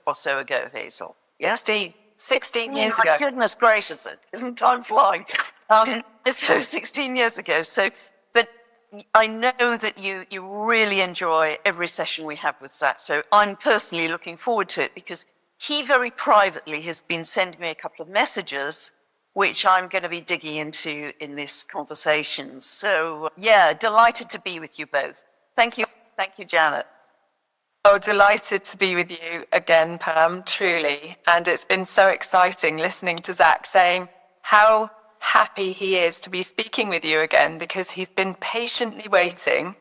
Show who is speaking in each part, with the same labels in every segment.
Speaker 1: or so ago, Hazel. Yes?
Speaker 2: 16 years
Speaker 1: My
Speaker 2: ago.
Speaker 1: goodness gracious, isn't time flying? So 16 years ago. So, but I know that you really enjoy every session we have with Zach. So I'm personally looking forward to it because he very privately has been sending me a couple of messages which I'm going to be digging into in this conversation. So yeah, delighted to be with you both. Thank you. Thank you, Janet.
Speaker 2: Oh, delighted to be with you again, Pam, truly. And it's been so exciting listening to Zach saying how happy he is to be speaking with you again, because he's been patiently waiting,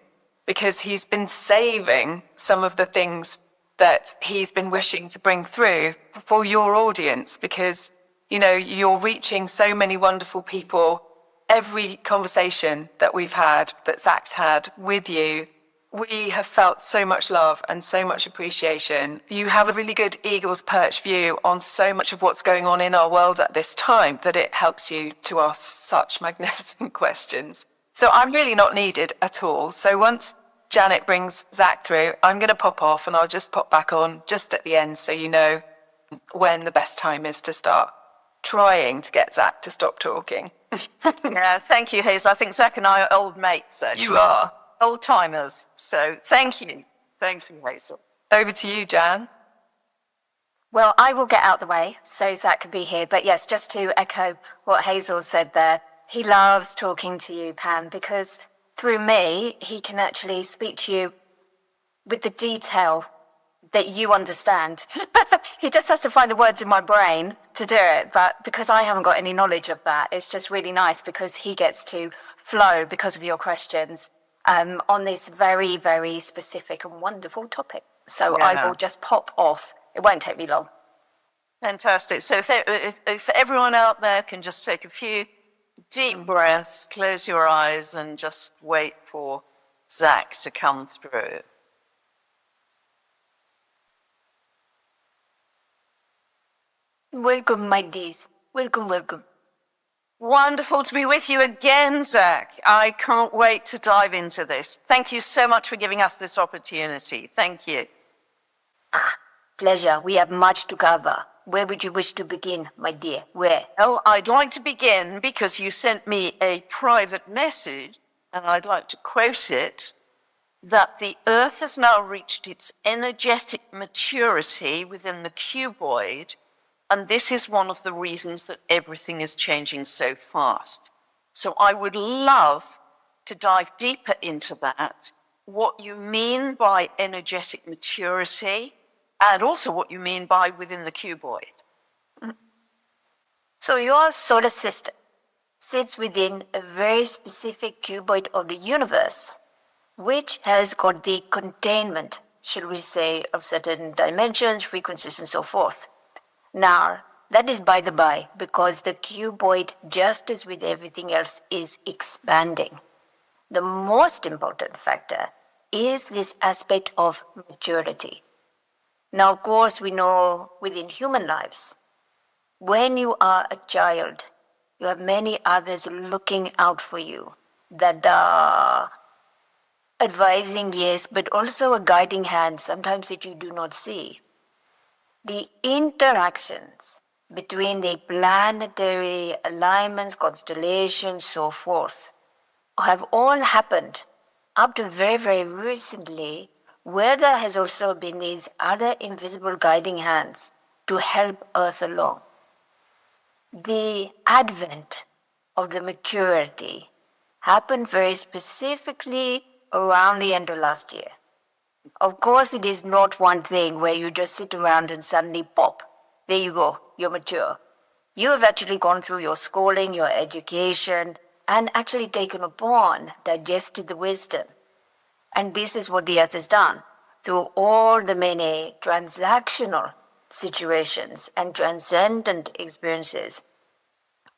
Speaker 2: because he's been saving some of the things that he's been wishing to bring through for your audience, because, you know, you're reaching so many wonderful people. Every conversation that we've had, that Zach's had with you, we have felt so much love and so much appreciation. You have a really good eagle's perch view on so much of what's going on in our world at this time that it helps you to ask such magnificent questions. So I'm really not needed at all. So once Janet brings Zach through, I'm going to pop off and I'll just pop back on just at the end so you know when the best time is to start trying to get Zach to stop talking.
Speaker 1: Yeah, thank you, Hazel. I think Zach and I are old mates, actually.
Speaker 2: You are.
Speaker 1: Old timers. So thank you. Thank you, Hazel.
Speaker 2: Over to you, Jan.
Speaker 3: Well, I will get out the way so Zach can be here. But yes, just to echo what Hazel said there, he loves talking to you, Pam, because through me, he can actually speak to you with the detail that you understand. He just has to find the words in my brain to do it. But because I haven't got any knowledge of that, it's just really nice because he gets to flow because of your questions on this very, very specific and wonderful topic. So yeah. I will just pop off. It won't take me long.
Speaker 1: Fantastic. So if everyone out there can just take a few deep breaths, close your eyes, and just wait for Zach to come through.
Speaker 3: Welcome, my dears. Welcome, welcome.
Speaker 1: Wonderful to be with you again, Zach. I can't wait to dive into this. Thank you so much for giving us this opportunity. Thank you.
Speaker 3: Pleasure. We have much to cover. Where would you wish to begin, my dear? Where?
Speaker 1: Oh, I'd like to begin because you sent me a private message, and I'd like to quote it, that the Earth has now reached its energetic maturity within the cuboid, and this is one of the reasons that everything is changing so fast. So I would love to dive deeper into that, what you mean by energetic maturity, and also what you mean by within the cuboid.
Speaker 3: So your solar system sits within a very specific cuboid of the universe, which has got the containment, should we say, of certain dimensions, frequencies, and so forth. Now, that is by the by, because the cuboid, just as with everything else, is expanding. The most important factor is this aspect of maturity. Now, of course, we know within human lives, when you are a child, you have many others looking out for you that are advising, yes, but also a guiding hand, sometimes that you do not see. The interactions between the planetary alignments, constellations, so forth, have all happened up to very, very recently, where there has also been these other invisible guiding hands to help Earth along. The advent of the maturity happened very specifically around the end of last year. Of course, it is not one thing where you just sit around and suddenly pop. There you go, you're mature. You have actually gone through your schooling, your education, and actually taken upon, digested the wisdom. And this is what the Earth has done through all the many transactional situations and transcendent experiences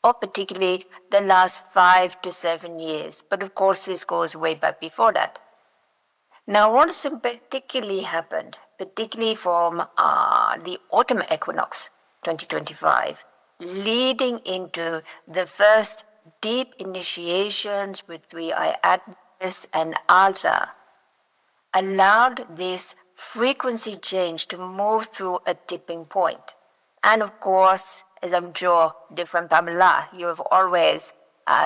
Speaker 3: of particularly the last 5 to 7 years. But of course, this goes way back before that. Now, what has particularly happened, particularly from the autumn equinox 2025, leading into the first deep initiations with 3i Atlas and Alta, allowed this frequency change to move through a tipping point. And of course, as I'm sure, dear friend Pamela, you have always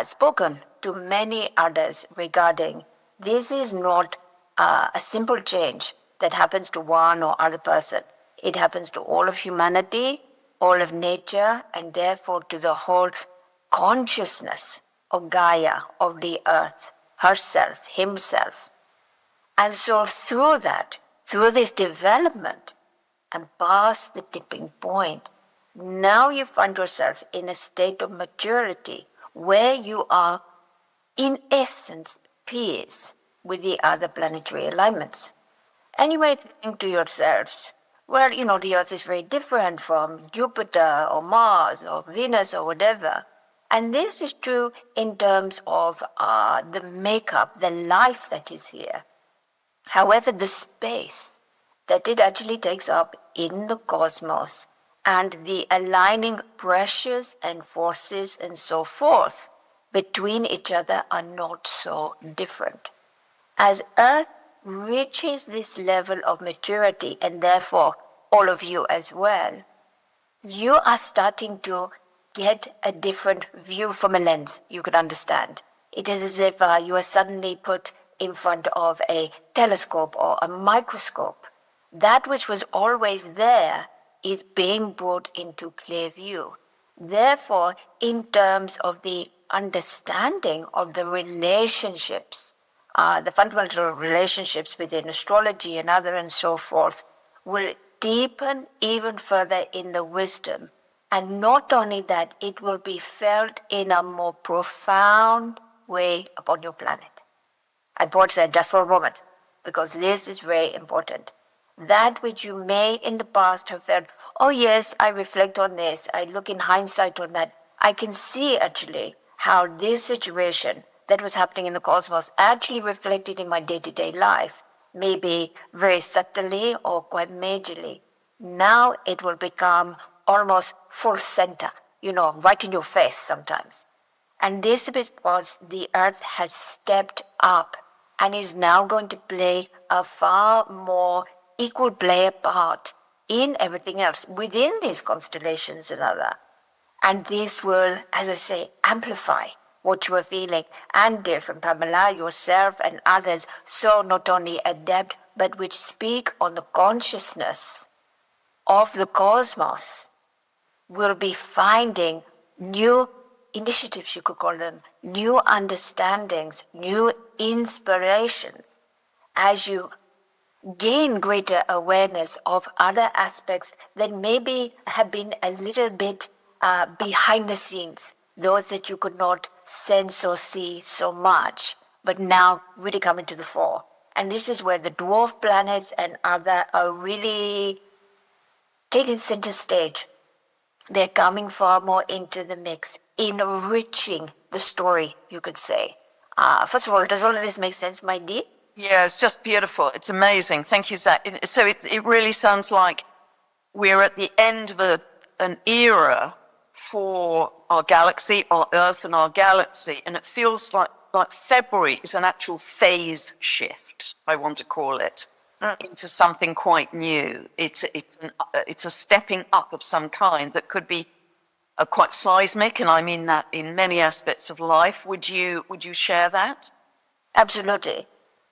Speaker 3: spoken to many others regarding this is not a simple change that happens to one or other person. It happens to all of humanity, all of nature, and therefore to the whole consciousness of Gaia, of the earth, herself, himself. And so through that, through this development and past the tipping point, now you find yourself in a state of maturity where you are, in essence, peace with the other planetary alignments. And you might think to yourselves, well, the Earth is very different from Jupiter or Mars or Venus or whatever. And this is true in terms of the makeup, the life that is here. However, the space that it actually takes up in the cosmos and the aligning pressures and forces and so forth between each other are not so different. As Earth reaches this level of maturity, and therefore all of you as well, you are starting to get a different view from a lens you could understand. It is as if you are suddenly put in front of a telescope or a microscope. That which was always there is being brought into clear view. Therefore, in terms of the understanding of the relationships, the fundamental relationships within astrology and other and so forth, will deepen even further in the wisdom. And not only that, it will be felt in a more profound way upon your planet. I pause there just for a moment, because this is very important. That which you may in the past have felt, oh yes, I reflect on this, I look in hindsight on that, I can see actually how this situation that was happening in the cosmos actually reflected in my day-to-day life, maybe very subtly or quite majorly. Now it will become almost full center, right in your face sometimes. And this is because the Earth has stepped up and is now going to play a far more equal player part in everything else within these constellations and other. And this will, as I say, amplify what you are feeling. And dear from Pamela, yourself and others, so not only adept, but which speak on the consciousness of the cosmos, will be finding new initiatives, you could call them, new understandings, new inspirations, as you gain greater awareness of other aspects that maybe have been a little bit behind the scenes, those that you could not sense or see so much, but now really coming to the fore. And this is where the dwarf planets and other are really taking center stage. They're coming far more into the mix, enriching the story, you could say. First of all, does all of this make sense, my dear?
Speaker 1: Yeah, it's just beautiful. It's amazing. Thank you, Zach. So it really sounds like we're at the end of an era for our galaxy, our Earth and our galaxy, and it feels like February is an actual phase shift, I want to call it, into something quite new. It's a stepping up of some kind that could be quite seismic, and I mean that in many aspects of life. Would you share that?
Speaker 3: Absolutely.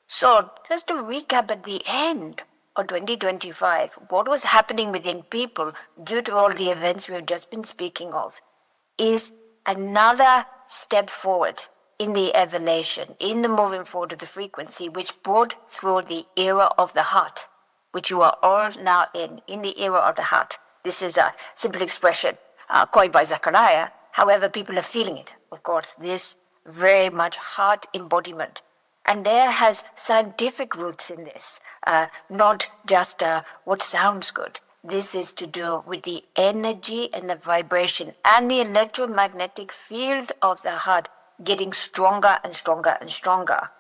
Speaker 3: So, just to recap at the end of 2025, what was happening within people due to all the events we've just been speaking of is another step forward in the evolution, in the moving forward of the frequency, which brought through the era of the heart, which you are all now in the era of the heart. This is a simple expression coined by Zachariah. However, people are feeling it, of course, this very much heart embodiment. And there has scientific roots in this, not just what sounds good. This is to do with the energy and the vibration and the electromagnetic field of the heart getting stronger and stronger and stronger.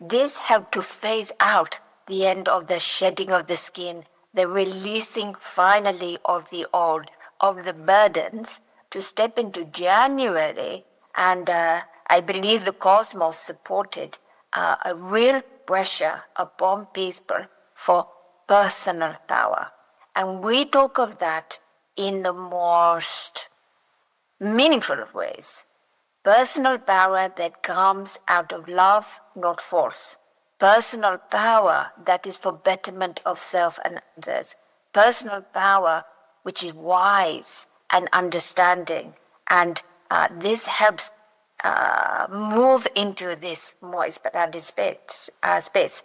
Speaker 3: This helped to phase out the end of the shedding of the skin, the releasing finally of the old, of the burdens, to step into January. And I believe the cosmos supported a real pressure upon people for personal power. And we talk of that in the most meaningful of ways. Personal power that comes out of love, not force. Personal power that is for betterment of self and others. Personal power which is wise and understanding. And this helps move into this more expanded space.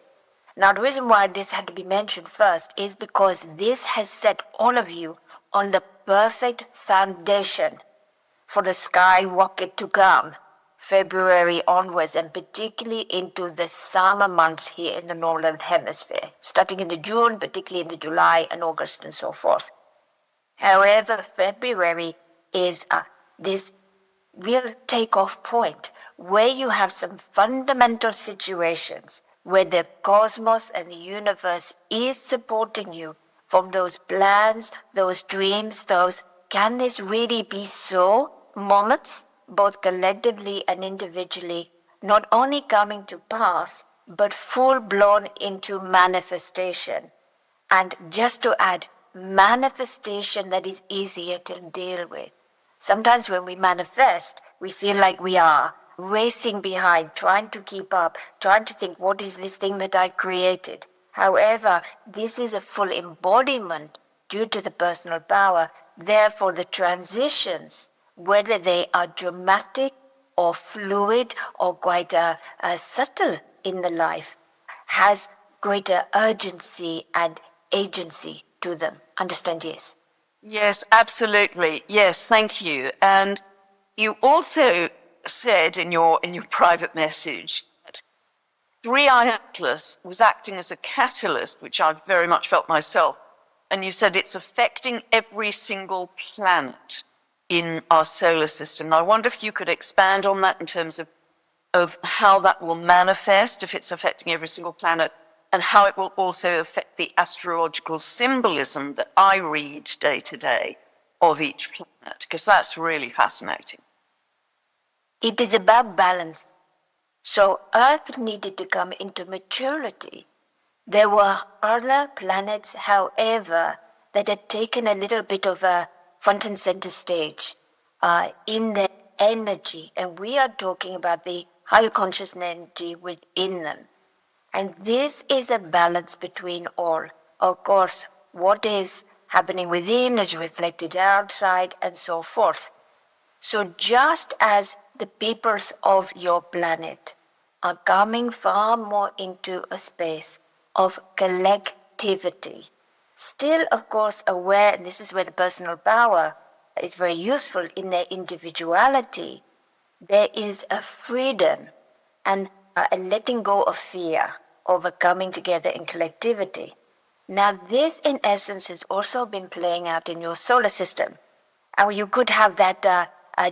Speaker 3: Now, the reason why this had to be mentioned first is because this has set all of you on the perfect foundation for the sky rocket to come, February onwards, and particularly into the summer months here in the Northern Hemisphere, starting in the June, particularly in the July and August and so forth. However, February is this real takeoff point where you have some fundamental situations where the cosmos and the universe is supporting you from those plans, those dreams, those can this really be so moments, both collectively and individually, not only coming to pass, but full blown into manifestation. And just to add, manifestation that is easier to deal with. Sometimes when we manifest, we feel like we are racing behind, trying to keep up, trying to think, what is this thing that I created? However, this is a full embodiment due to the personal power. Therefore, the transitions, whether they are dramatic or fluid or quite subtle in the life, has greater urgency and agency to them. Understand, yes?
Speaker 1: Yes, absolutely. Yes, thank you. And you also said in your private message that 3i Atlas was acting as a catalyst, which I've very much felt myself. And you said it's affecting every single planet in our solar system. And I wonder if you could expand on that in terms of how that will manifest, if it's affecting every single planet, and how it will also affect the astrological symbolism that I read day to day of each planet, because that's really fascinating.
Speaker 3: It is about balance. So Earth needed to come into maturity. There were other planets, however, that had taken a little bit of a front and center stage in their energy. And we are talking about the higher conscious energy within them. And this is a balance between all. Of course, what is happening within is reflected outside and so forth. So just as the peoples of your planet are coming far more into a space of collectivity, still, of course, aware, and this is where the personal power is very useful in their individuality, there is a freedom and a letting go of fear over coming together in collectivity. Now, this in essence has also been playing out in your solar system. And you could have that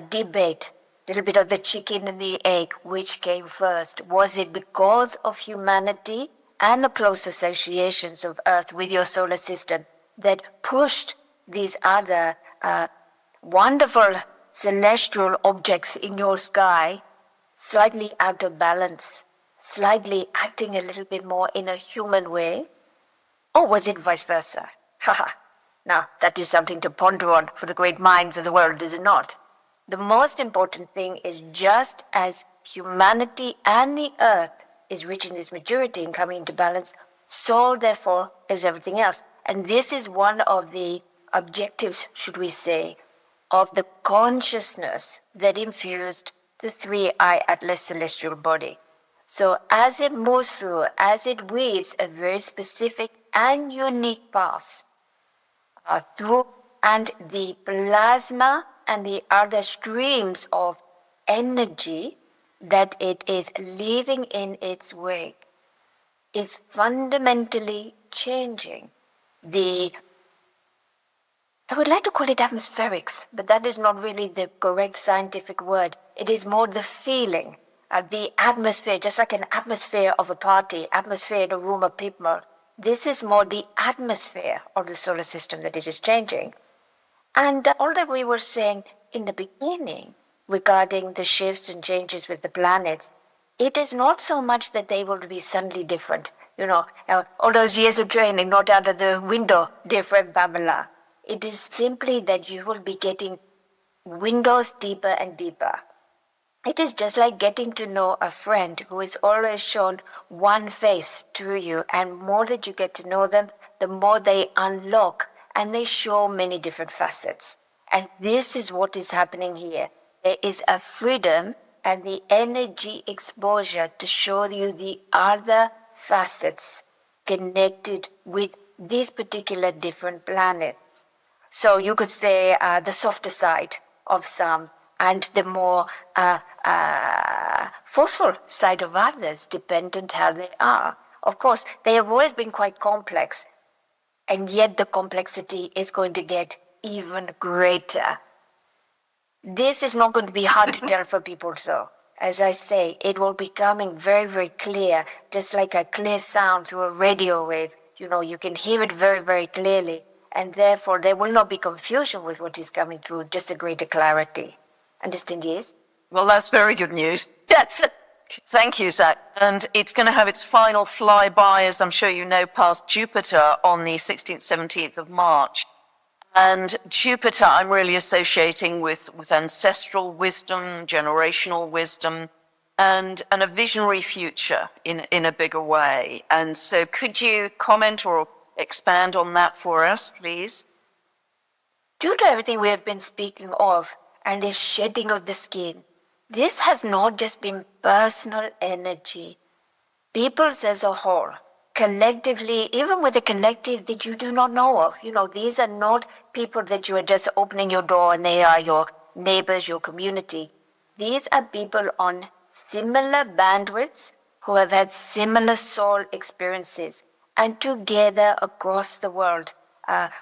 Speaker 3: debate, a little bit of the chicken and the egg, which came first. Was it because of humanity and the close associations of Earth with your solar system that pushed these other wonderful celestial objects in your sky slightly out of balance, slightly acting a little bit more in a human way? Or was it vice versa? Haha. Now, that is something to ponder on for the great minds of the world, is it not? The most important thing is just as humanity and the earth is reaching this maturity and coming into balance, so therefore is everything else. And this is one of the objectives, should we say, of the consciousness that infused the 3i Atlas celestial body. So as it moves through, as it weaves a very specific and unique path through, and the plasma and the other streams of energy that it is leaving in its wake is fundamentally changing the, I would like to call it atmospherics, but that is not really the correct scientific word. It is more the feeling, the atmosphere, just like an atmosphere of a party, atmosphere in a room of people. This is more the atmosphere of the solar system that it is changing. And all that we were saying in the beginning regarding the shifts and changes with the planets, it is not so much that they will be suddenly different. All those years of training not out of the window, dear friend Pamela. It is simply that you will be getting windows deeper and deeper. It is just like getting to know a friend who is always shown one face to you, and more that you get to know them, the more they unlock and they show many different facets. And this is what is happening here. There is a freedom and the energy exposure to show you the other facets connected with these particular different planets. So you could say the softer side of some and the more forceful side of others, dependent how they are. Of course, they have always been quite complex, and yet the complexity is going to get even greater. This is not going to be hard to tell for people, so. As I say, it will be coming very, very clear, just like a clear sound through a radio wave. You can hear it very, very clearly, and therefore there will not be confusion with what is coming through, just a greater clarity. Understand, yes?
Speaker 1: Well, that's very good news. Yes. Thank you, Zach. And it's going to have its final flyby, as I'm sure you know, past Jupiter on the 16th, 17th of March. And Jupiter, I'm really associating with ancestral wisdom, generational wisdom, and a visionary future in a bigger way. And so could you comment or expand on that for us, please?
Speaker 3: Due to everything we have been speaking of, and this shedding of the skin, this has not just been personal energy. Peoples as a whole, collectively, even with a collective that you do not know of, these are not people that you are just opening your door and they are your neighbors, your community. These are people on similar bandwidths who have had similar soul experiences, and together across the world,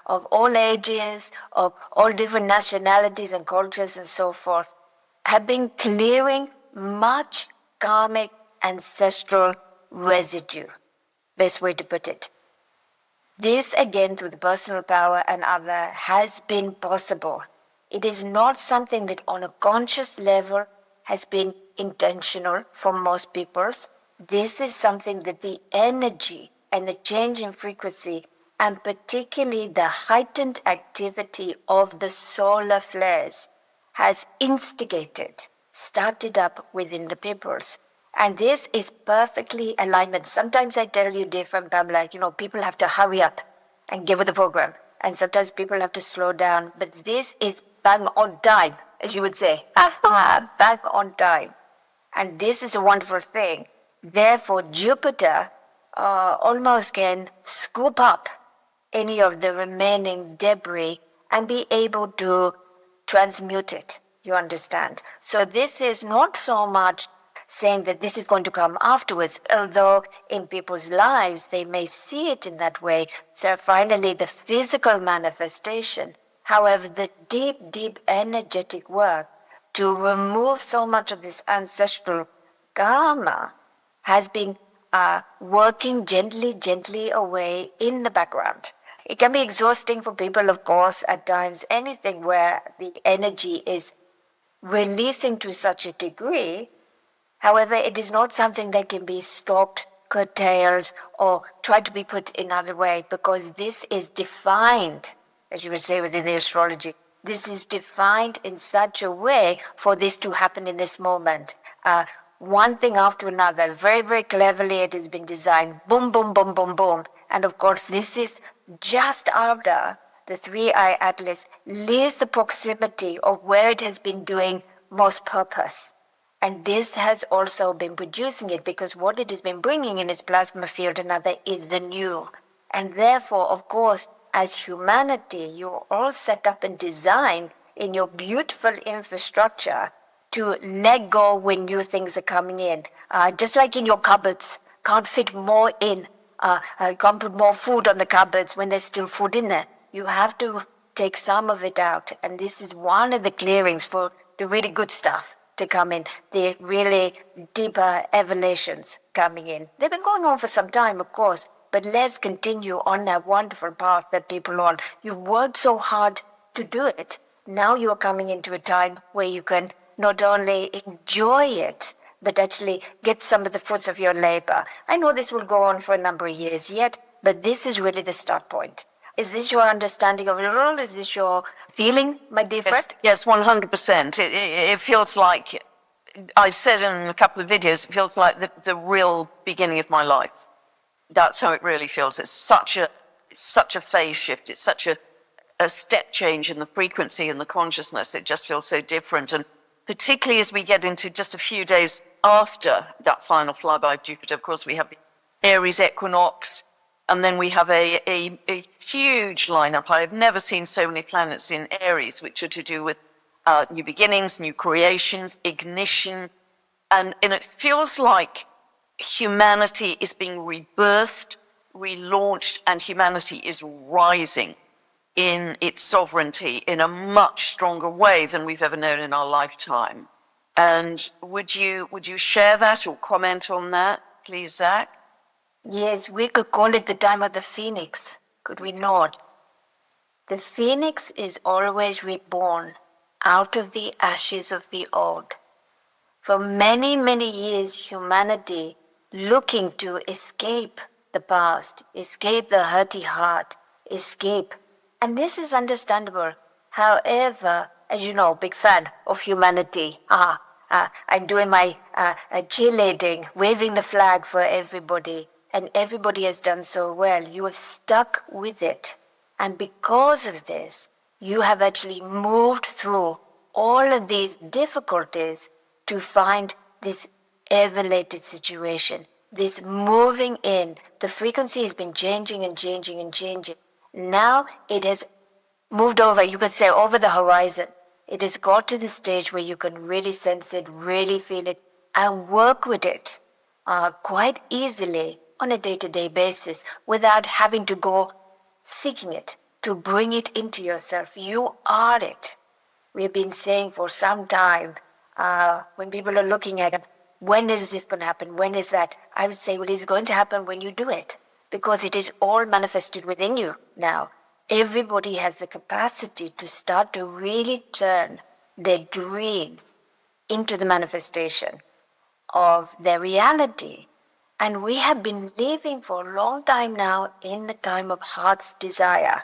Speaker 3: of all ages, of all different nationalities and cultures and so forth, have been clearing much karmic ancestral residue. Best way to put it. This, again, through the personal power and other, has been possible. It is not something that on a conscious level has been intentional for most peoples. This is something that the energy and the change in frequency, and particularly the heightened activity of the solar flares, has instigated, started up within the peoples. And this is perfectly alignment. Sometimes I tell you, dear friend Pamela, people have to hurry up and get with the program. And sometimes people have to slow down. But this is bang on time, as you would say. Bang on time. And this is a wonderful thing. Therefore, Jupiter almost can scoop up any of the remaining debris and be able to transmute it, you understand? So this is not so much saying that this is going to come afterwards, although in people's lives they may see it in that way. So finally the physical manifestation. However, the deep, deep energetic work to remove so much of this ancestral karma has been working gently away in the background. It can be exhausting for people, of course, at times. Anything where the energy is releasing to such a degree. However, it is not something that can be stopped, curtailed, or tried to be put in another way, because this is defined, as you would say within the astrology, this is defined in such a way for this to happen in this moment. One thing after another, very, very cleverly it has been designed. Boom, boom, boom, boom, boom. And of course, this is just after the 3-eye atlas leaves the proximity of where it has been doing most purpose. And this has also been producing it, because what it has been bringing in its plasma field and other is the new. And therefore, of course, as humanity, you're all set up and designed in your beautiful infrastructure to let go when new things are coming in. Just like in your cupboards, can't fit more in. Can't put more food on the cupboards when there's still food in there. You have to take some of it out. And this is one of the clearings for the really good stuff to come in, the really deeper evelations coming in. They've been going on for some time, of course, but let's continue on that wonderful path that people are on. You've worked so hard to do it. Now you're coming into a time where you can not only enjoy it, but actually get some of the fruits of your labor. I know this will go on for a number of years yet, but this is really the start point. Is this your understanding of it all? Is this your feeling, my dear friend?
Speaker 1: Yes, 100%. It feels like, I've said in a couple of videos, it feels like the real beginning of my life. That's how it really feels. It's such a phase shift. It's such a step change in the frequency and the consciousness. It just feels so different. And particularly as we get into just a few days after that final flyby of Jupiter, of course, we have the Aries equinox, and then we have a huge lineup. I have never seen so many planets in Aries, which are to do with new beginnings, new creations, ignition. And it feels like humanity is being rebirthed, relaunched, and humanity is rising in its sovereignty in a much stronger way than we've ever known in our lifetime. And would you share that or comment on that, please, Zach?
Speaker 3: Yes, we could call it the time of the phoenix, could we not? The phoenix is always reborn out of the ashes of the old. For many, many years, humanity looking to escape the past, escape the hurty heart, escape. And this is understandable. However, as you know, big fan of humanity. I'm doing my cheerleading, waving the flag for everybody. And everybody has done so well. You have stuck with it. And because of this, you have actually moved through all of these difficulties to find this elevated situation, this moving in. The frequency has been changing and changing and changing. Now it has moved over, you could say, over the horizon. It has got to the stage where you can really sense it, really feel it, and work with it quite easily on a day-to-day basis without having to go seeking it, to bring it into yourself. You are it. We've been saying for some time, when people are looking at it, when is this going to happen? When is that? I would say, well, it's going to happen when you do it, because it is all manifested within you now. Everybody has the capacity to start to really turn their dreams into the manifestation of their reality. And we have been living for a long time now in the time of heart's desire.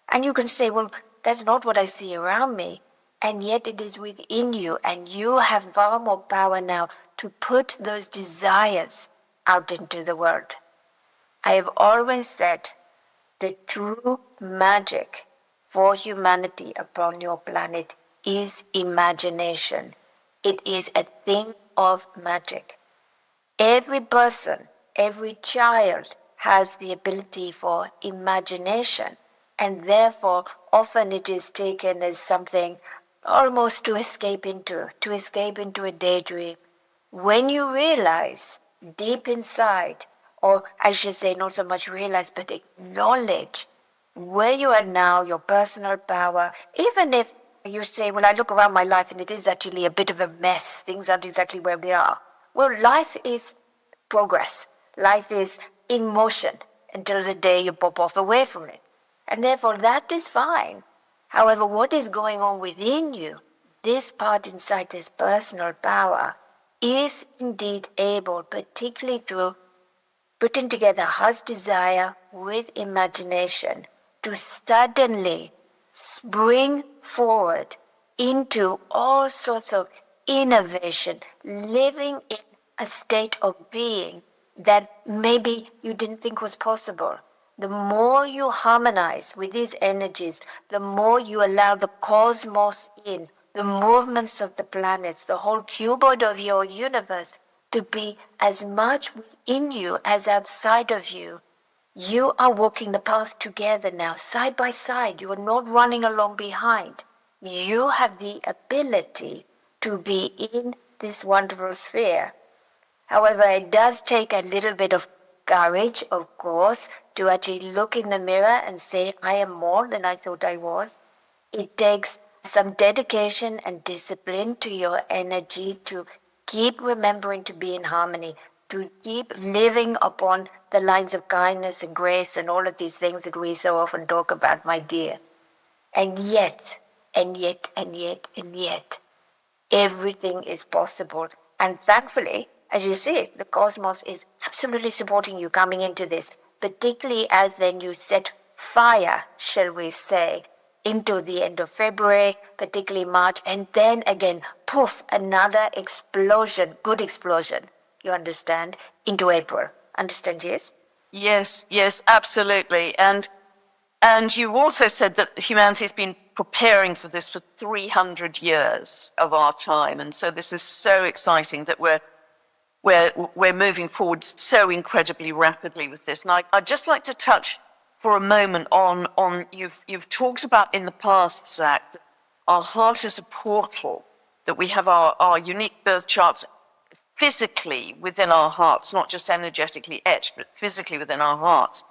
Speaker 3: And you can say, well, that's not what I see around me. And yet it is within you, and you have far more power now to put those desires out into the world. I have always said the true magic for humanity upon your planet is imagination. It is a thing of magic. Every person, every child has the ability for imagination, and therefore often it is taken as something almost to escape into a daydream. When you realize deep inside, or I should say not so much realize, but acknowledge where you are now, your personal power, even if you say, well, I look around my life and it is actually a bit of a mess, things aren't exactly where they are. Well, life is progress. Life is in motion until the day you pop off away from it. And therefore that is fine. However, what is going on within you, this part inside this personal power, is indeed able, particularly through putting together heart's desire with imagination, to suddenly spring forward into all sorts of innovation, living in a state of being that maybe you didn't think was possible. The more you harmonize with these energies, the more you allow the cosmos in, the movements of the planets, the whole cuboid of your universe to be as much within you as outside of you. You are walking the path together now, side by side. You are not running along behind. You have the ability to be in this wonderful sphere. However, it does take a little bit of courage, of course, to actually look in the mirror and say, I am more than I thought I was. It takes some dedication and discipline to your energy to keep remembering to be in harmony, to keep living upon the lines of kindness and grace and all of these things that we so often talk about, my dear. And yet, everything is possible. And thankfully, as you see, the cosmos is absolutely supporting you coming into this, particularly as then you set fire, shall we say, into the end of February, particularly March, and then again, poof, another explosion, good explosion, you understand, into April. Understand, yes?
Speaker 1: Yes, yes, absolutely. And you also said that humanity has been preparing for this for 300 years of our time. And so this is so exciting that we're moving forward so incredibly rapidly with this. And I'd just like to touch for a moment on you've talked about in the past, Zach, that our heart is a portal, that we have our unique birth charts physically within our hearts, not just energetically etched, but physically within our hearts.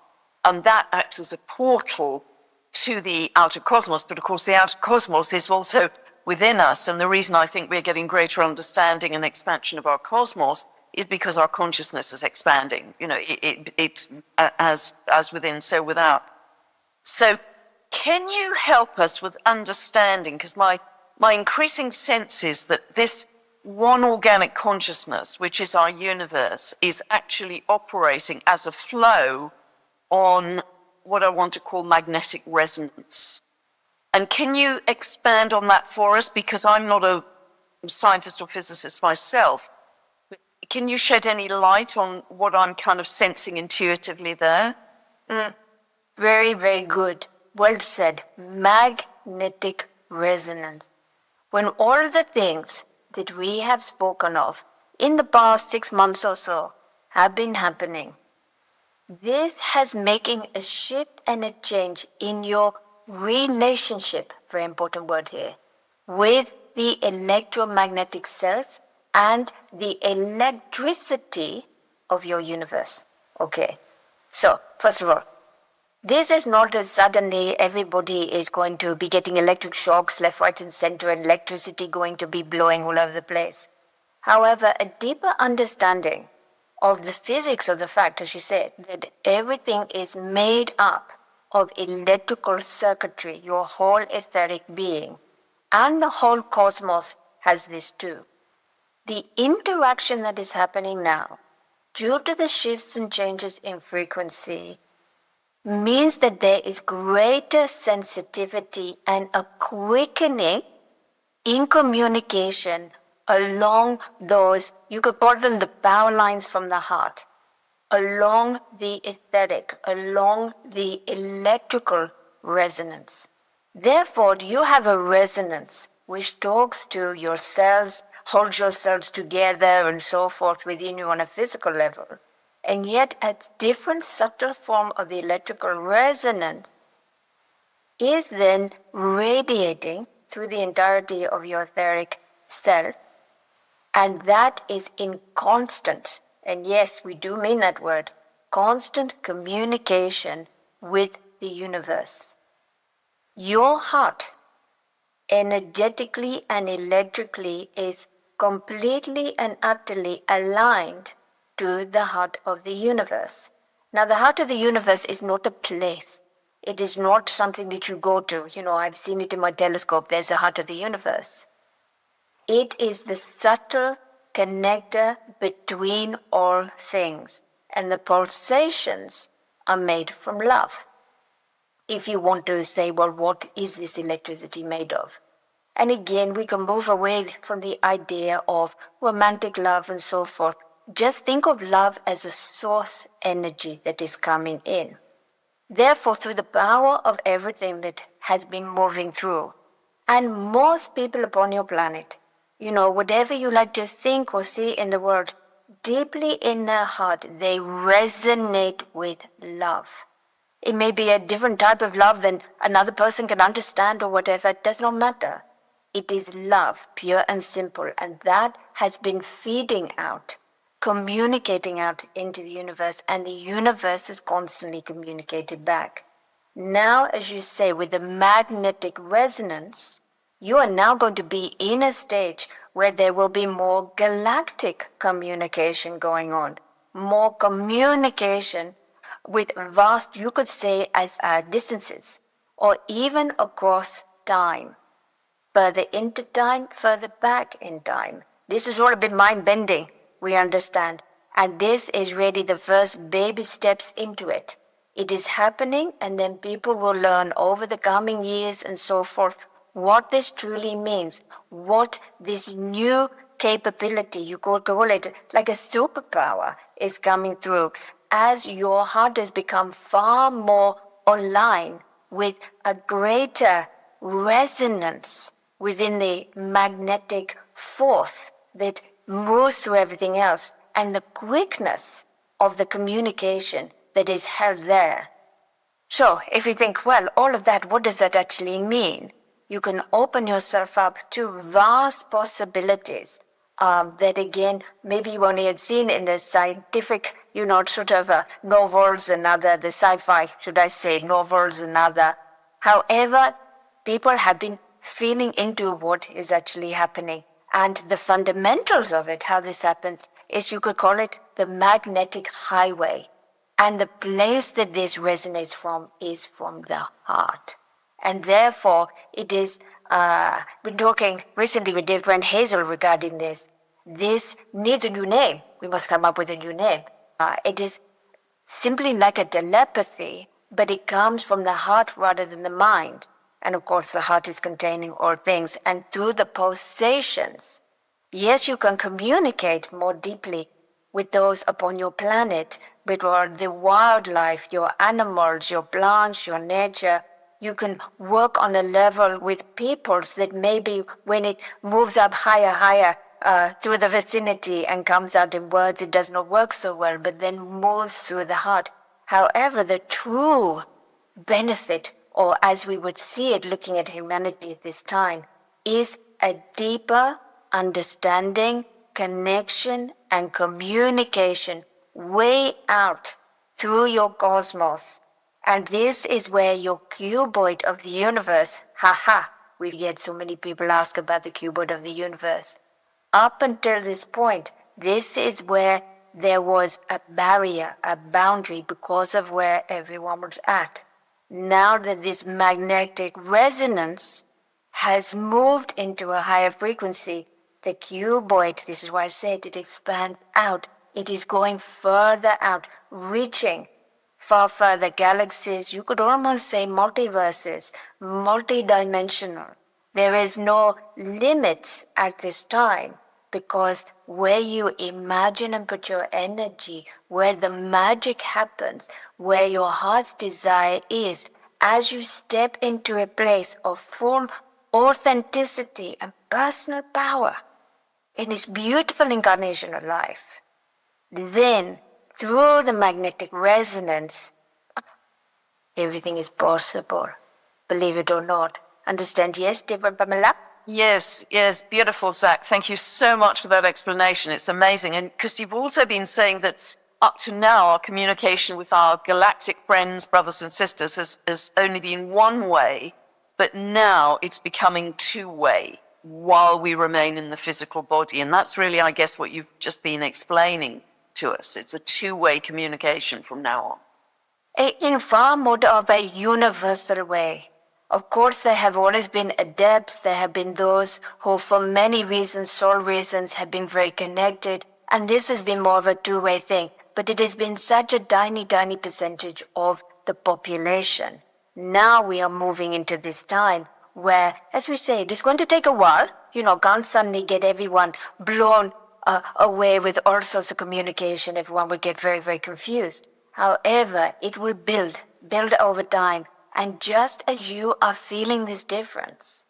Speaker 1: And that acts as a portal to the outer cosmos. But of course, the outer cosmos is also within us. And the reason I think we're getting greater understanding and expansion of our cosmos is because our consciousness is expanding. You know, it's as within, so without. So can you help us with understanding, because my increasing sense is that this one organic consciousness, which is our universe, is actually operating as a flow on what I want to call magnetic resonance. And can you expand on that for us? Because I'm not a scientist or physicist myself. Can you shed any light on what I'm kind of sensing intuitively there?
Speaker 3: Very, very good. Well said. Magnetic resonance. When all the things that we have spoken of in the past 6 months or so have been happening, this has making a shift and a change in your relationship, very important word here, with the electromagnetic self and the electricity of your universe. Okay, so first of all, this is not as suddenly everybody is going to be getting electric shocks left, right, and center, and electricity going to be blowing all over the place. However, a deeper understanding of the physics of the fact, as you said, that everything is made up of electrical circuitry, your whole etheric being, and the whole cosmos has this too. The interaction that is happening now, due to the shifts and changes in frequency, means that there is greater sensitivity and a quickening in communication along those, you could call them the power lines from the heart, along the etheric, along the electrical resonance. Therefore, you have a resonance which talks to your cells, holds your cells together and so forth within you on a physical level. And yet a different subtle form of the electrical resonance is then radiating through the entirety of your etheric self. And that is in constant, and yes, we do mean that word, constant communication with the universe. Your heart, energetically and electrically, is completely and utterly aligned to the heart of the universe. Now, the heart of the universe is not a place. It is not something that you go to. You know, I've seen it in my telescope. There's a heart of the universe. It is the subtle connector between all things. And the pulsations are made from love. If you want to say, well, what is this electricity made of? And again, we can move away from the idea of romantic love and so forth. Just think of love as a source energy that is coming in. Therefore, through the power of everything that has been moving through, and most people upon your planet, you know, whatever you like to think or see in the world, deeply in their heart, they resonate with love. It may be a different type of love than another person can understand or whatever, it does not matter. It is love, pure and simple, and that has been feeding out, communicating out into the universe, and the universe is constantly communicated back. Now, as you say, with the magnetic resonance, you are now going to be in a stage where there will be more galactic communication going on, more communication with vast, you could say, as distances, or even across time. Further into time, further back in time. This is all a bit mind-bending, we understand. And this is really the first baby steps into it. It is happening, and then people will learn over the coming years and so forth what this truly means, what this new capability, you could call it like a superpower, is coming through as your heart has become far more aligned with a greater resonance within the magnetic force that moves through everything else, and the quickness of the communication that is held there. So if you think, well, all of that, what does that actually mean? You can open yourself up to vast possibilities that, again, maybe you only had seen in the scientific, sort of novels and other, the sci-fi, should I say, novels and other. However, people have been feeling into what is actually happening. And the fundamentals of it, how this happens, is you could call it the magnetic highway. And the place that this resonates from is from the heart. And therefore, it is, been talking recently with David and Hazel regarding this. This needs a new name. We must come up with a new name. It is simply like a telepathy, but it comes from the heart rather than the mind. And of course, the heart is containing all things. And through the pulsations, yes, you can communicate more deeply with those upon your planet, with all the wildlife, your animals, your plants, your nature. You can work on a level with peoples that maybe when it moves up higher, through the vicinity and comes out in words, it does not work so well, but then moves through the heart. However, the true benefit, or as we would see it looking at humanity at this time, is a deeper understanding, connection, and communication way out through your cosmos. And this is where your cuboid of the universe, we've had so many people ask about the cuboid of the universe. Up until this point, this is where there was a barrier, a boundary, because of where everyone was at. Now that this magnetic resonance has moved into a higher frequency, the cuboid, this is why I said it expands out. It is going further out, reaching far further galaxies. You could almost say multiverses, multidimensional. There is no limits at this time, because where you imagine and put your energy, where the magic happens, where your heart's desire is, as you step into a place of full authenticity and personal power in this beautiful incarnation of life, then through the magnetic resonance, everything is possible. Believe it or not. Understand? Yes, dear Pamela?
Speaker 1: Yes, beautiful, Zach. Thank you so much for that explanation. It's amazing. And because you've also been saying that up to now, our communication with our galactic friends, brothers and sisters has only been one way, but now it's becoming two-way while we remain in the physical body. And that's really, I guess, what you've just been explaining to us. It's a two-way communication from now on.
Speaker 3: In far more of a universal way. Of course, there have always been adepts. There have been those who, for many reasons, soul reasons, have been very connected. And this has been more of a two-way thing. But it has been such a tiny, tiny percentage of the population. Now we are moving into this time where, as we say, it is going to take a while. Can't suddenly get everyone blown away with all sorts of communication. Everyone will get very, very confused. However, it will build over time. And just as you are feeling this difference,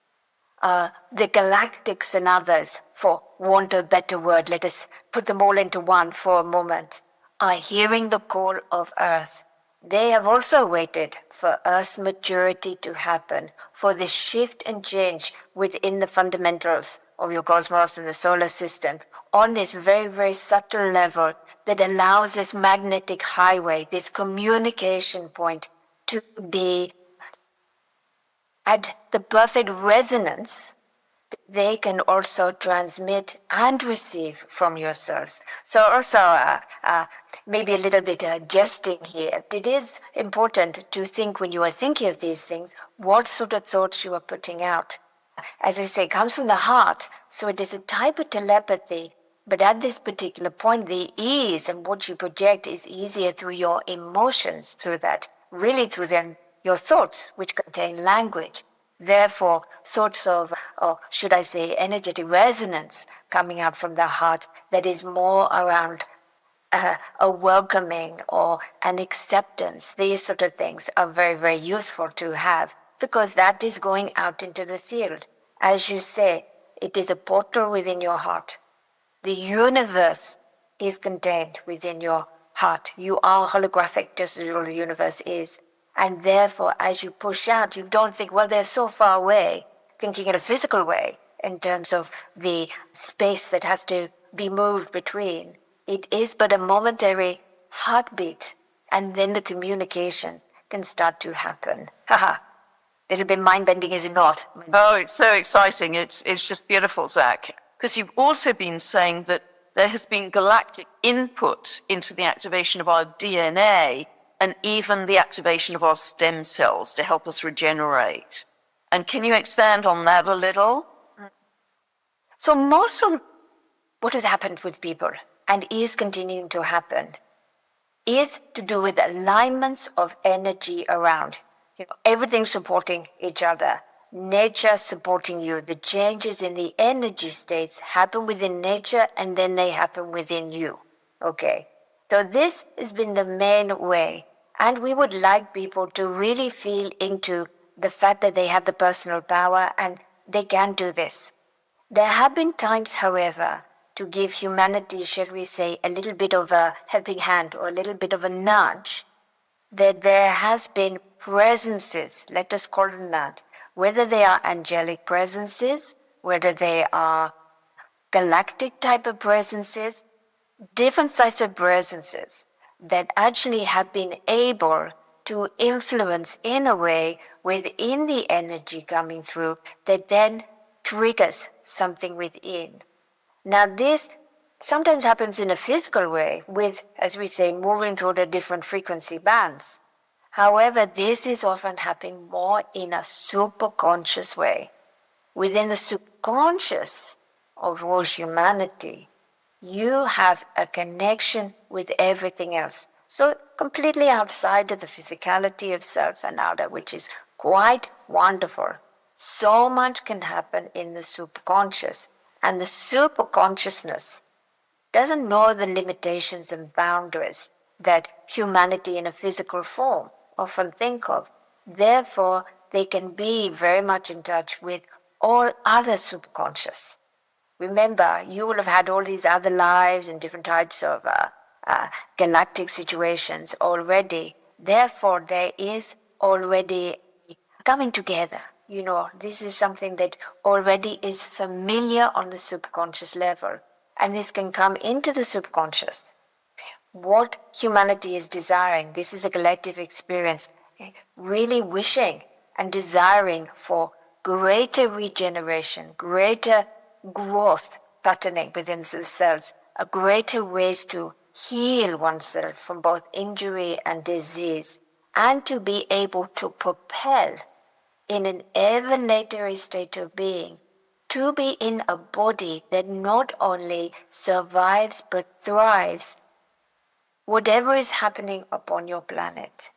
Speaker 3: the galactics and others, for want of a better word, let us put them all into one for a moment, are hearing the call of Earth. They have also waited for Earth's maturity to happen, for this shift and change within the fundamentals of your cosmos and the solar system, on this very, very subtle level that allows this magnetic highway, this communication point, to be at the perfect resonance. They can also transmit and receive from yourselves. So also, maybe a little bit jesting here. It is important to think when you are thinking of these things, what sort of thoughts you are putting out. as I say, comes from the heart. So it is a type of telepathy. But at this particular point, the ease and what you project is easier through your emotions, through that, really through then your thoughts, which contain language. Therefore, sorts of, or should I say, energetic resonance coming out from the heart that is more around a welcoming or an acceptance. These sort of things are very, very useful to have because that is going out into the field. As you say, it is a portal within your heart. The universe is contained within your heart. You are holographic just as the universe is. And therefore, as you push out, you don't think, well, they're so far away, thinking in a physical way in terms of the space that has to be moved between. It is but a momentary heartbeat, and then the communication can start to happen. Haha. Little bit mind-bending, is it not?
Speaker 1: Oh, it's so exciting. It's just beautiful, Zach. Because you've also been saying that there has been galactic input into the activation of our DNA and even the activation of our stem cells to help us regenerate. And can you expand on that a little?
Speaker 3: So most of what has happened with people and is continuing to happen is to do with alignments of energy around. Everything supporting each other. Nature supporting you. The changes in the energy states happen within nature and then they happen within you. Okay. So this has been the main way. And we would like people to really feel into the fact that they have the personal power and they can do this. There have been times, however, to give humanity, shall we say, a little bit of a helping hand or a little bit of a nudge, that there has been presences, let us call them that, whether they are angelic presences, whether they are galactic type of presences, different types of presences that actually have been able to influence in a way within the energy coming through that then triggers something within. Now this sometimes happens in a physical way with, as we say, moving through the different frequency bands. However, this is often happening more in a superconscious way. Within the subconscious of all humanity, you have a connection with everything else. So completely outside of the physicality of self and outer, which is quite wonderful. So much can happen in the subconscious. And the superconsciousness doesn't know the limitations and boundaries that humanity in a physical form often think of. Therefore, they can be very much in touch with all other subconscious. Remember, you will have had all these other lives and different types of galactic situations already. Therefore, there is already coming together. This is something that already is familiar on the subconscious level. And this can come into the subconscious. What humanity is desiring, this is a collective experience, really wishing and desiring for greater regeneration, greater growth patterning within the cells, a greater ways to heal oneself from both injury and disease, and to be able to propel in an ever later state of being, to be in a body that not only survives but thrives whatever is happening upon your planet.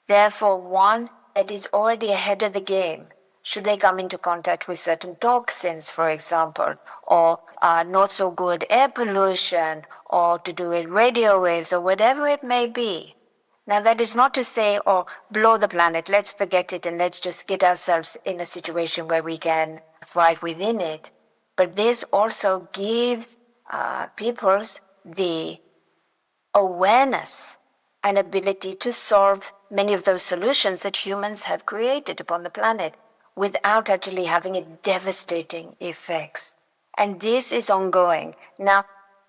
Speaker 3: Therefore, one that is already ahead of the game, should they come into contact with certain toxins, for example, or not so good air pollution, or to do with radio waves, or whatever it may be. Now, that is not to say, blow the planet, let's forget it, and let's just get ourselves in a situation where we can thrive within it. But this also gives peoples the awareness and ability to solve many of those solutions that humans have created upon the planet without actually having a devastating effects. And this is ongoing. Now,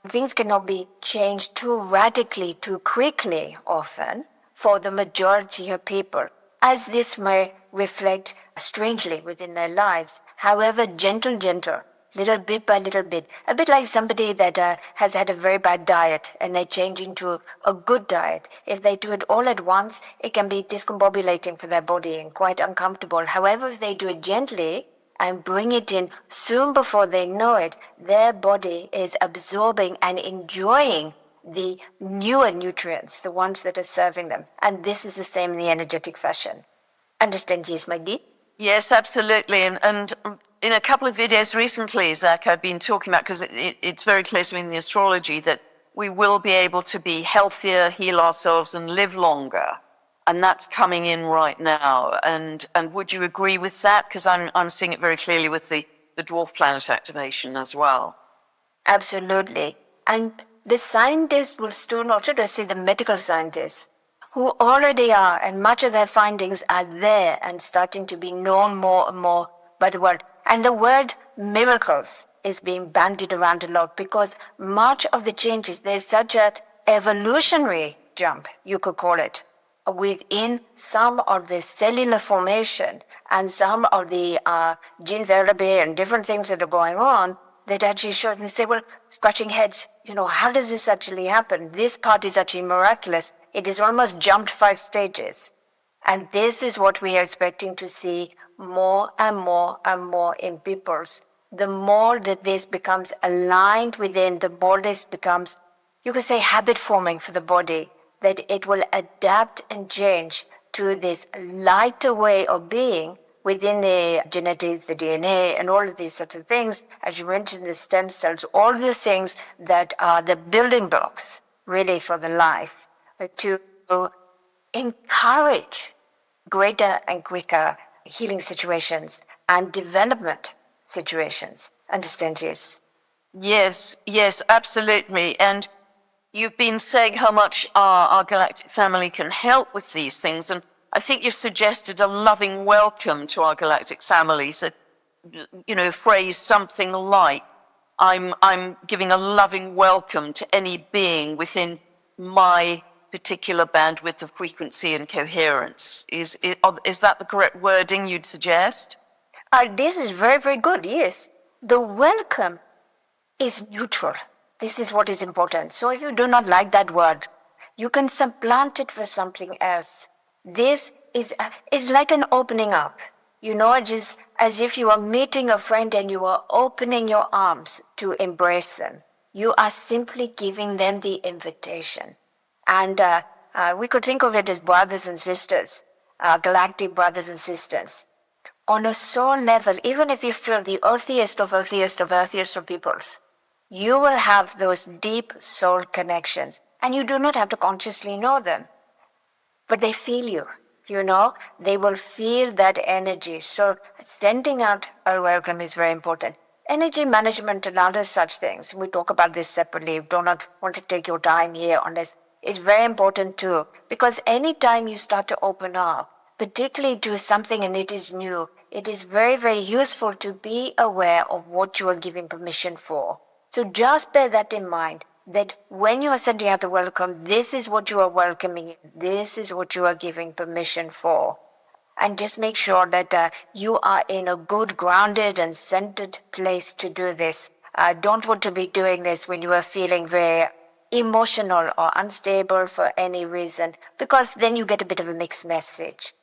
Speaker 3: things cannot be changed too radically, too quickly often for the majority of people, as this may reflect strangely within their lives. However, gentle, little bit by little bit, a bit like somebody that has had a very bad diet and they change into a good diet. If they do it all at once, it can be discombobulating for their body and quite uncomfortable. However, if they do it gently and bring it in. Soon before they know it, their body is absorbing and enjoying the newer nutrients, the ones that are serving them. And this is the same in the energetic fashion. Understand, yes, Magdi?
Speaker 1: Yes, absolutely. And in a couple of videos recently, Zach, I've been talking about, because it's very clear to me in the astrology that we will be able to be healthier, heal ourselves, and live longer. And that's coming in right now. And would you agree with that? Because I'm seeing it very clearly with the dwarf planet activation as well.
Speaker 3: Absolutely. And the scientists will soon, or should I say the medical scientists, who already are, and much of their findings are there and starting to be known more and more by the world. And the word miracles is being bandied around a lot because much of the changes, there's such an evolutionary jump, you could call it, within some of the cellular formation and some of the gene therapy and different things that are going on that actually show, and they say, well, scratching heads, how does this actually happen? This part is actually miraculous. It has almost jumped 5 stages. And this is what we are expecting to see more and more and more in peoples. The more that this becomes aligned within, the more this becomes, you could say, habit forming for the body, that it will adapt and change to this lighter way of being within the genetics, the DNA, and all of these sorts of things. As you mentioned, the stem cells, all the things that are the building blocks, really, for the life, to encourage greater and quicker healing situations and development situations. Understand, yes?
Speaker 1: Yes, absolutely. And you've been saying how much our galactic family can help with these things. And I think you've suggested a loving welcome to our galactic families. A phrase something like, I'm giving a loving welcome to any being within my particular bandwidth of frequency and coherence. Is that the correct wording you'd suggest?
Speaker 3: This is very, very good, yes. The welcome is neutral. This is what is important. So if you do not like that word, you can supplant it for something else. This is like an opening up. Just as if you are meeting a friend and you are opening your arms to embrace them. You are simply giving them the invitation. And we could think of it as brothers and sisters, galactic brothers and sisters. On a soul level, even if you feel the earthiest of earthiest of earthiest of peoples, you will have those deep soul connections. And you do not have to consciously know them. But they feel you, They will feel that energy. So sending out a welcome is very important. Energy management and other such things, we talk about this separately. Do not want to take your time here on this. It's very important too. Because anytime you start to open up, particularly to something and it is new, it is very, very useful to be aware of what you are giving permission for. So just bear that in mind, that when you are sending out the welcome, this is what you are welcoming in. This is what you are giving permission for. And just make sure that you are in a good, grounded and centered place to do this. Don't want to be doing this when you are feeling very emotional or unstable for any reason, because then you get a bit of a mixed message.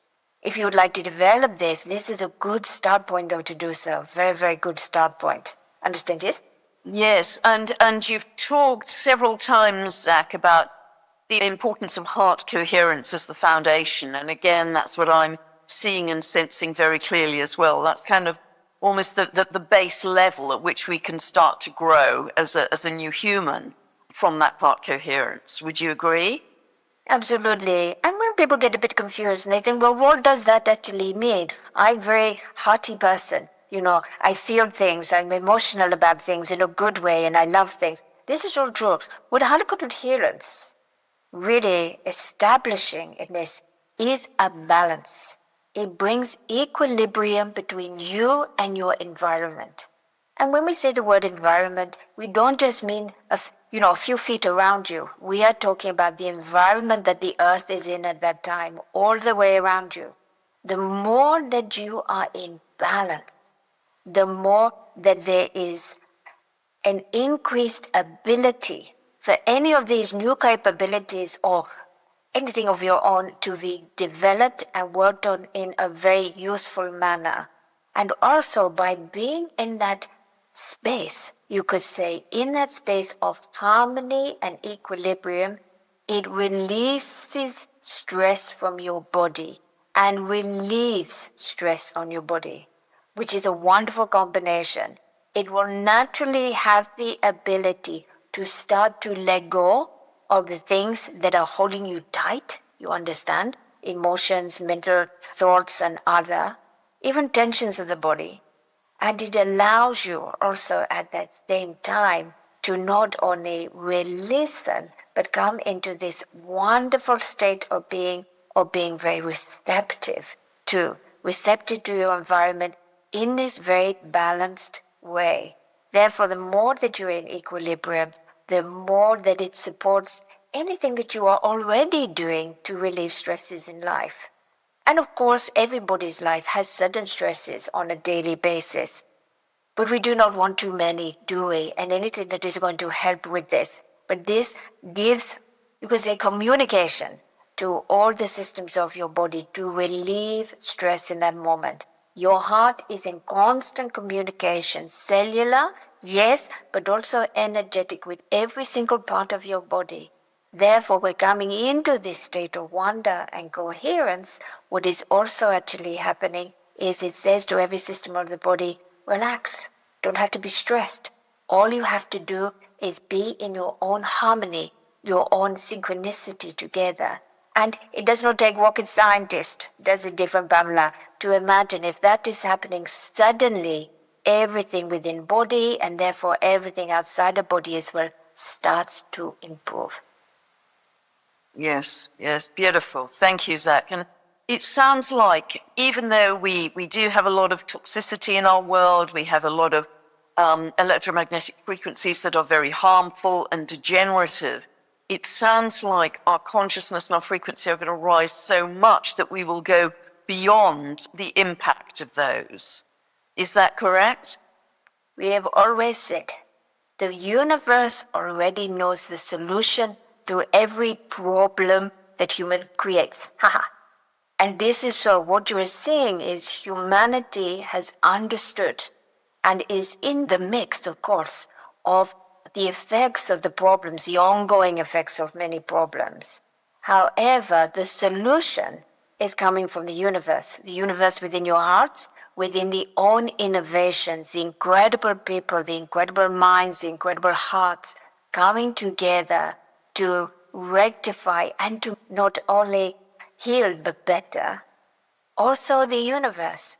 Speaker 3: If you would like to develop this is a good start point, though, to do so. Very, very good start point. Understand, yes?
Speaker 1: Yes, and you've talked several times, Zach, about the importance of heart coherence as the foundation. And again, that's what I'm seeing and sensing very clearly as well. That's kind of almost the base level at which we can start to grow as a new human from that heart coherence. Would you agree?
Speaker 3: Absolutely. And when people get a bit confused and they think, well, what does that actually mean? I'm a very hearty person. I feel things, I'm emotional about things in a good way, and I love things. This is all true. With heart coherence, really establishing in this is a balance. It brings equilibrium between you and your environment. And when we say the word environment, we don't just mean a few feet around you. We are talking about the environment that the earth is in at that time, all the way around you. The more that you are in balance, the more that there is an increased ability for any of these new capabilities or anything of your own to be developed and worked on in a very useful manner. And also by being in that space, you could say, in that space of harmony and equilibrium, it releases stress from your body and relieves stress on your body, which is a wonderful combination. It will naturally have the ability to start to let go of the things that are holding you tight, you understand, emotions, mental thoughts and other, even tensions of the body. And it allows you also at that same time to not only release them, but come into this wonderful state of being very receptive to your environment in this very balanced way. Therefore, the more that you're in equilibrium, the more that it supports anything that you are already doing to relieve stresses in life. And of course, everybody's life has certain stresses on a daily basis. But we do not want too many, do we? And anything that is going to help with this. But this gives, you could say, communication to all the systems of your body to relieve stress in that moment. Your heart is in constant communication, cellular, yes, but also energetic with every single part of your body. Therefore, we're coming into this state of wonder and coherence. What is also actually happening is it says to every system of the body, relax, don't have to be stressed. All you have to do is be in your own harmony, your own synchronicity together. And it does not take rocket scientist, does it, different Pamela, to imagine if that is happening suddenly, everything within body and therefore everything outside the body as well starts to improve.
Speaker 1: Yes, beautiful. Thank you, Zach. And it sounds like even though we do have a lot of toxicity in our world, we have a lot of electromagnetic frequencies that are very harmful and degenerative, it sounds like our consciousness and our frequency are going to rise so much that we will go beyond the impact of those. Is that correct?
Speaker 3: We have always said the universe already knows the solution to every problem that human creates. And this is so what you are seeing is humanity has understood and is in the mix, of course, of the effects of the problems, the ongoing effects of many problems. However, the solution is coming from the universe within your hearts, within the own innovations, the incredible people, the incredible minds, the incredible hearts coming together to rectify and to not only heal but better. Also the universe.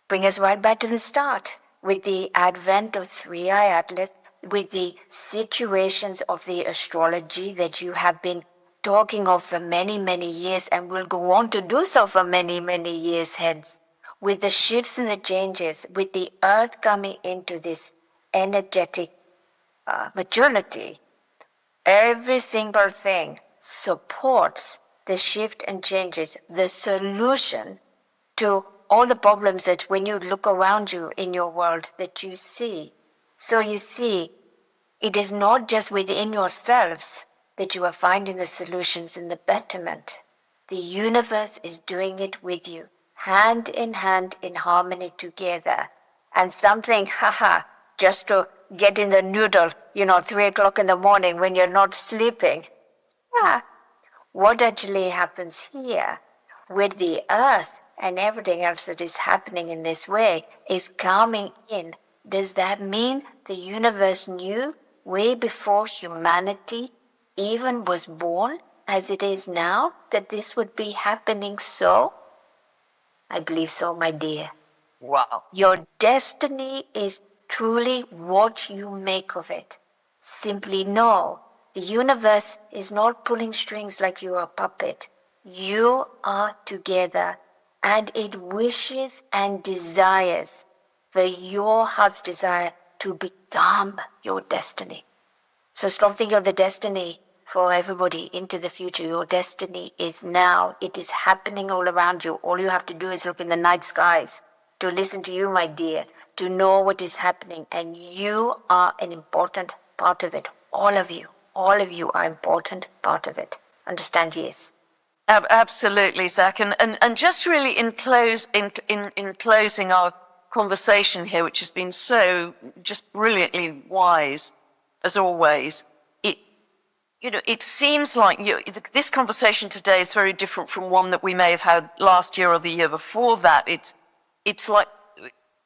Speaker 3: Bring us right back to the start with the advent of 3i Atlas, with the situations of the astrology that you have been talking of for many, many years and will go on to do so for many, many years hence. With the shifts and the changes, with the earth coming into this energetic maturity, every single thing supports the shift and changes, the solution to all the problems that when you look around you in your world that you see. So you see, it is not just within yourselves that you are finding the solutions and the betterment. The universe is doing it with you, hand in harmony together. And something, just to get in the noodle, 3 o'clock in the morning when you're not sleeping. What actually happens here with the earth and everything else that is happening in this way is coming in. Does that mean the universe knew way before humanity even was born, as it is now, that this would be happening so? I believe so, my dear.
Speaker 1: Wow.
Speaker 3: Your destiny is truly what you make of it. Simply know the universe is not pulling strings like you are a puppet. You are together, and it wishes and desires for your heart's desire to become your destiny. So stop thinking of the destiny for everybody into the future. Your destiny is now. It is happening all around you. All you have to do is look in the night skies to listen to you, my dear, to know what is happening. And you are an important part of it. All of you are an important part of it. Understand, yes?
Speaker 1: Absolutely, Zach. And just really in closing our conversation here, which has been so just brilliantly wise, as always. It seems like this conversation today is very different from one that we may have had last year or the year before that. It's like,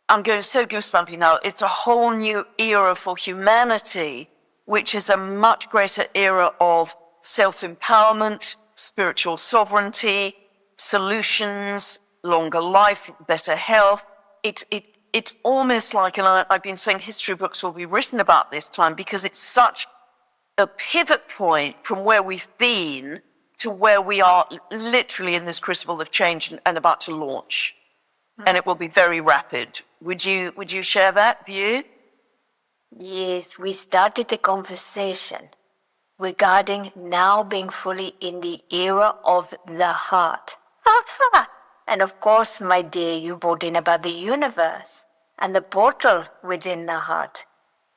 Speaker 1: I'm going so goosebumpy now, it's a whole new era for humanity, which is a much greater era of self-empowerment, spiritual sovereignty, solutions, longer life, better health. It's almost like, and I've been saying history books will be written about this time because it's such a pivot point from where we've been to where we are literally in this crucible of change and about to launch. And it will be very rapid. Would you share that view?
Speaker 3: Yes, we started the conversation regarding now being fully in the era of the heart. And of course, my dear, you brought in about the universe and the portal within the heart.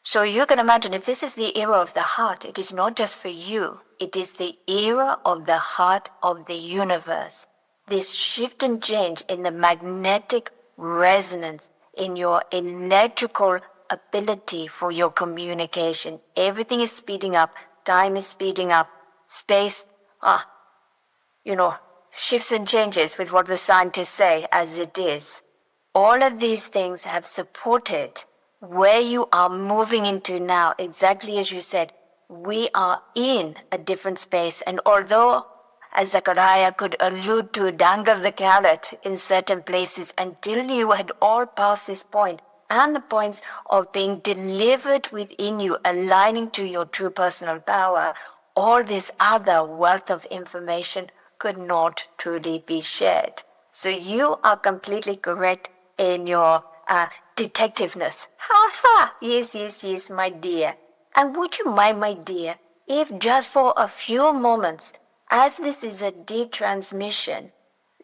Speaker 3: So you can imagine if this is the era of the heart, it is not just for you. It is the era of the heart of the universe. This shift and change in the magnetic resonance, in your electrical ability for your communication. Everything is speeding up. Time is speeding up. Space, shifts and changes with what the scientists say as it is. All of these things have supported where you are moving into now, exactly as you said. We are in a different space, and although, as Zachariah could allude to, dangle the carrot in certain places until you had all passed this point, and the points of being delivered within you, aligning to your true personal power, all this other wealth of information could not truly be shared. So you are completely correct in your detectiveness. Yes, my dear. And would you mind, my dear, if just for a few moments, as this is a deep transmission,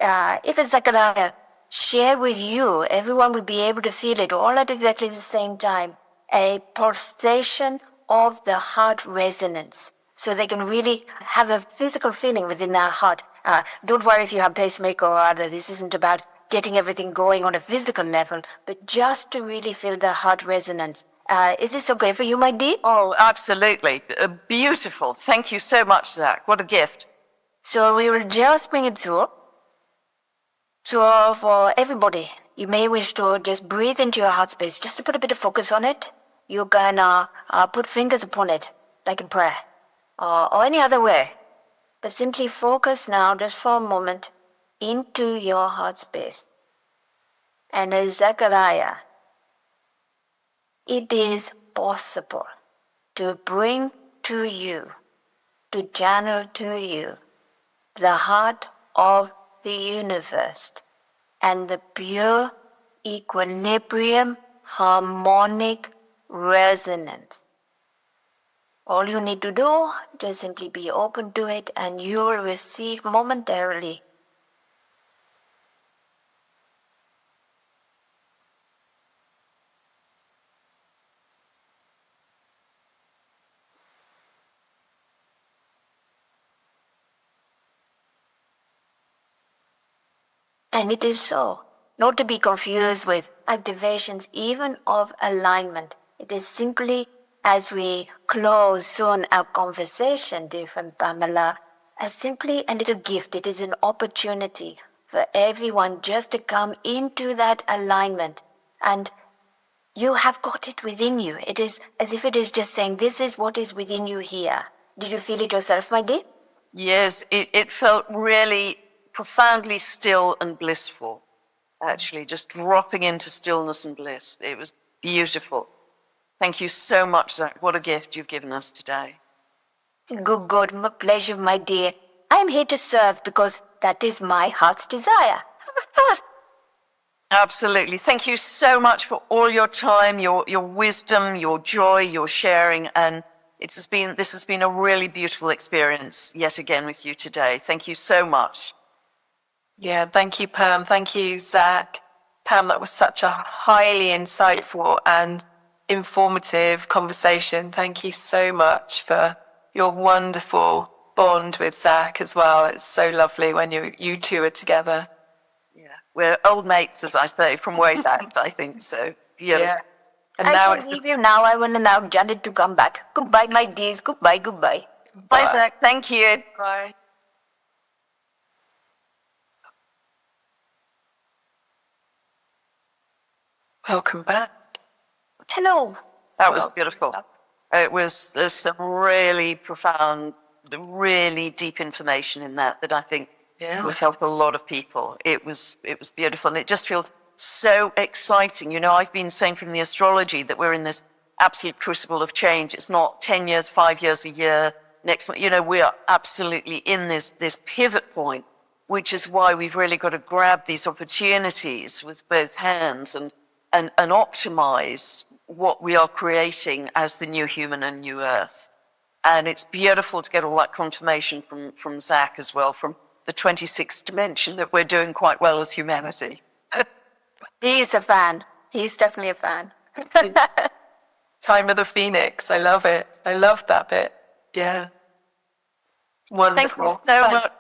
Speaker 3: if Zachariah share with you, everyone will be able to feel it all at exactly the same time, a pulsation of the heart resonance. So they can really have a physical feeling within their heart. Don't worry if you have pacemaker or other. This isn't about getting everything going on a physical level, but just to really feel the heart resonance. Is this okay for you, my dear?
Speaker 1: Oh, absolutely. Beautiful. Thank you so much, Zach. What a gift.
Speaker 3: So we will just bring it through. So for everybody, you may wish to just breathe into your heart space, just to put a bit of focus on it. You can put fingers upon it, like in prayer, or any other way. But simply focus now, just for a moment, into your heart space. And as Zachariah, it is possible to bring to you, to channel to you, the heart of the universe and the pure equilibrium harmonic resonance. All you need to do, just simply be open to it, and you will receive momentarily And it is so, not to be confused with activations even of alignment. It is simply, as we close soon our conversation, dear friend Pamela, as simply a little gift. It is an opportunity for everyone just to come into that alignment. And you have got it within you. It is as if it is just saying, this is what is within you here. Did you feel it yourself, my dear?
Speaker 1: Yes, it felt really profoundly still and blissful, actually, just dropping into stillness and bliss. It was beautiful. Thank you so much, Zach. What a gift you've given us today.
Speaker 3: Good, my pleasure, my dear. I'm here to serve because that is my heart's desire.
Speaker 1: Absolutely. Thank you so much for all your time, your wisdom, your joy, your sharing, and this has been a really beautiful experience yet again with you today. Thank you so much.
Speaker 2: Yeah, thank you, Pam. Thank you, Zach. Pam, that was such a highly insightful and informative conversation. Thank you so much for your wonderful bond with Zach as well. It's so lovely when you two are together.
Speaker 1: Yeah, We're old mates, as I say, from way back, I think. So,
Speaker 2: Yeah. And
Speaker 3: I
Speaker 2: now
Speaker 3: shall
Speaker 2: it's
Speaker 3: leave you now. I want to now Janet to come back. Goodbye, my dears. Goodbye, goodbye.
Speaker 1: Bye, Zach. Thank you.
Speaker 2: Bye. Welcome back.
Speaker 3: Hello.
Speaker 1: That was beautiful. There's some really profound, really deep information in that I think would help a lot of people. It was beautiful, and it just feels so exciting. You know, I've been saying from the astrology that we're in this absolute crucible of change. It's not 10 years, 5 years, a year, next month. You know, we are absolutely in this pivot point, which is why we've really got to grab these opportunities with both hands and optimize what we are creating as the new human and new earth. And it's beautiful to get all that confirmation from Zach as well, from the 26th dimension, that we're doing quite well as humanity.
Speaker 3: He is a fan. He's definitely a fan.
Speaker 2: Time of the Phoenix. I love it. I love that bit. Yeah. Wonderful.
Speaker 1: Thank you so much.